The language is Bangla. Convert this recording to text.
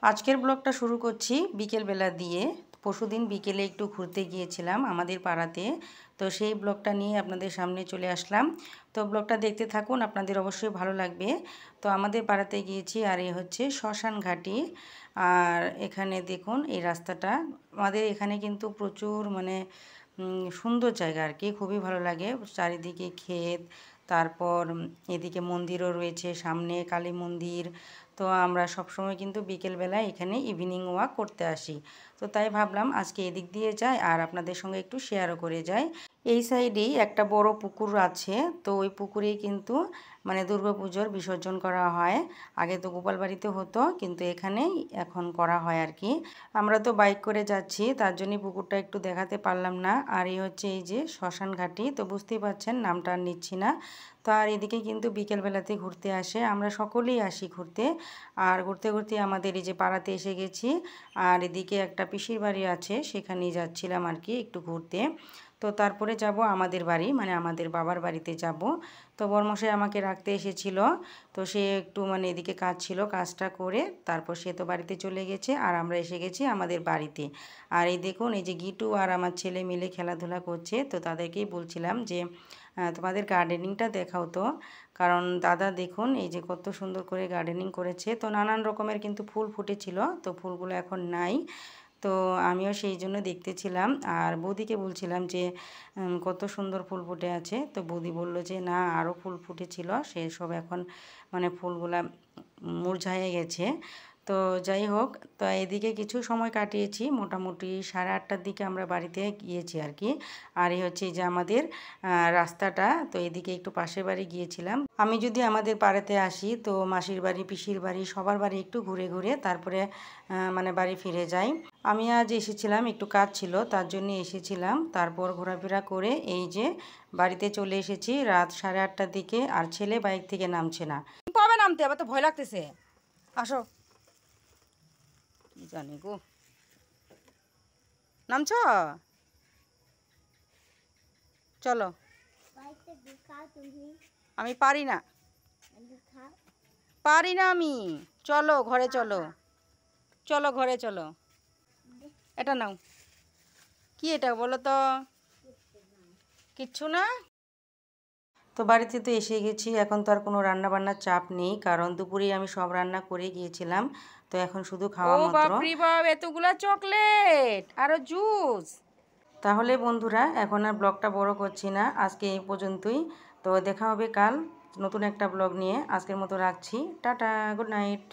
আজকের ব্লগটা শুরু করছি বিকেলবেলা দিয়ে। পরশুদিন বিকেলে একটু ঘুরতে গিয়েছিলাম আমাদের পাড়াতে, তো সেই ব্লগটা নিয়ে আপনাদের সামনে চলে আসলাম। তো ব্লগটা দেখতে থাকুন, আপনাদের অবশ্যই ভালো লাগবে। তো আমাদের পাড়াতে গিয়েছি, আর এই হচ্ছে শ্মশান ঘাটি। আর এখানে দেখুন এই রাস্তাটা, আমাদের এখানে কিন্তু প্রচুর সুন্দর জায়গা আর কি, খুবই ভালো লাগে। চারিদিকে ক্ষেত, তারপর এদিকে মন্দিরও রয়েছে, সামনে কালী মন্দির। তো আমরা সবসময় কিন্তু বিকেলবেলায় এখানে ইভিনিং ওয়াক করতে আসি। তো তাই ভাবলাম আজকে এদিক দিয়ে যাই আর আপনাদের সঙ্গে একটু শেয়ারও করে যাই। এই সাইডেই একটা বড় পুকুর আছে, তো ওই পুকুরেই কিন্তু দুর্গাপুজোর বিসর্জন করা হয়। আগে তো গোপাল বাড়িতে হতো, কিন্তু এখানেই এখন করা হয় আর কি। আমরা তো বাইক করে যাচ্ছি, তার জন্যই পুকুরটা একটু দেখাতে পারলাম না। আর এই হচ্ছে এই যে শ্মশান ঘাটি, তো বুঝতেই পারছেন নামটা আর নিচ্ছি না। তো আর এদিকে কিন্তু বিকেলবেলাতে ঘুরতে আসে, আমরা সকলেই আসি ঘুরতে। আর ঘুরতে ঘুরতে আমাদের এই যে পাড়াতে এসে গেছি। আর এদিকে একটা পিসির বাড়ি আছে, সেখানেই যাচ্ছিলাম আর কি একটু ঘুরতে। তো তারপরে যাব আমাদের বাড়ি, আমাদের বাবার বাড়িতে যাব। তো বরমশাই আমাকে রাখতে এসেছিল, তো সে একটু এদিকে কাজ ছিল, কাজটা করে তারপর সে তো বাড়িতে চলে গেছে, আর আমরা এসে গেছি আমাদের বাড়িতে। আর এই দেখুন এই যে গিটু আর আমার ছেলে মিলে খেলাধুলা করছে, তো তাদেরকেই বলছিলাম যে তোমাদের গার্ডেনিংটা দেখাও তো। কারণ দাদা দেখুন এই যে কত সুন্দর করে গার্ডেনিং করেছে, তো নানান রকমের কিন্তু ফুল ফুটেছিল, তো ফুলগুলো এখন নাই। তো আমিও সেই জন্য দেখতেছিলাম, আর বৌদিকে বলছিলাম যে কত সুন্দর ফুল ফুটে আছে। তো বৌদি বলল যে না, আরও ফুল ফুটেছিল, সেসব এখন ফুলগুলা মুরঝায়ে গেছে। তো যাই হোক, তো এদিকে কিছু সময় কাটিয়েছি, মোটামুটি 8:30টার দিকে আমরা বাড়িতে গিয়েছি আর কি। আর এই হচ্ছে যে আমাদের রাস্তাটা, তো এদিকে একটু পাশের বাড়ি গিয়েছিলাম। আমি যদি আমাদের পাড়াতে আসি, তো মাসির বাড়ি, পিসির বাড়ি, সবার বাড়ি একটু ঘুরে ঘুরে তারপরে বাড়ি ফিরে যাই। আমি আজ এসেছিলাম, একটু কাজ ছিল তার জন্য এসেছিলাম। তারপর ঘোরাফেরা করে এই যে বাড়িতে চলে এসেছি রাত 8:30টার দিকে। আর ছেলে বাইক থেকে নামছে না। কবে নামতে আবার তো ভয় লাগতেছে। আসো, কি জানি গো, নামছ? চলো। আমি পারি না, পারি না আমি। চলো ঘরে চলো, চলো ঘরে চলো। এটা নাও, কি এটা বলো তো? কিচ্ছু না। তো বাড়িতে তো এসে গেছি, এখন তো আর কোনো রান্না বান্নার চাপ নেই, কারণ দুপুরেই আমি সব রান্না করে গিয়েছিলাম। তো এখন শুধু ও খাওয়া মাত্র। বাপ রে বাপ, এতগুলা চকলেট আর জুস। তাহলে বন্ধুরা, এখন আর ব্লগটা বড় করছি না, আজকে এই পর্যন্তই। তো দেখা হবে কাল নতুন একটা ব্লগ নিয়ে। আজকের মতো রাখছি, টাটা, গুড নাইট।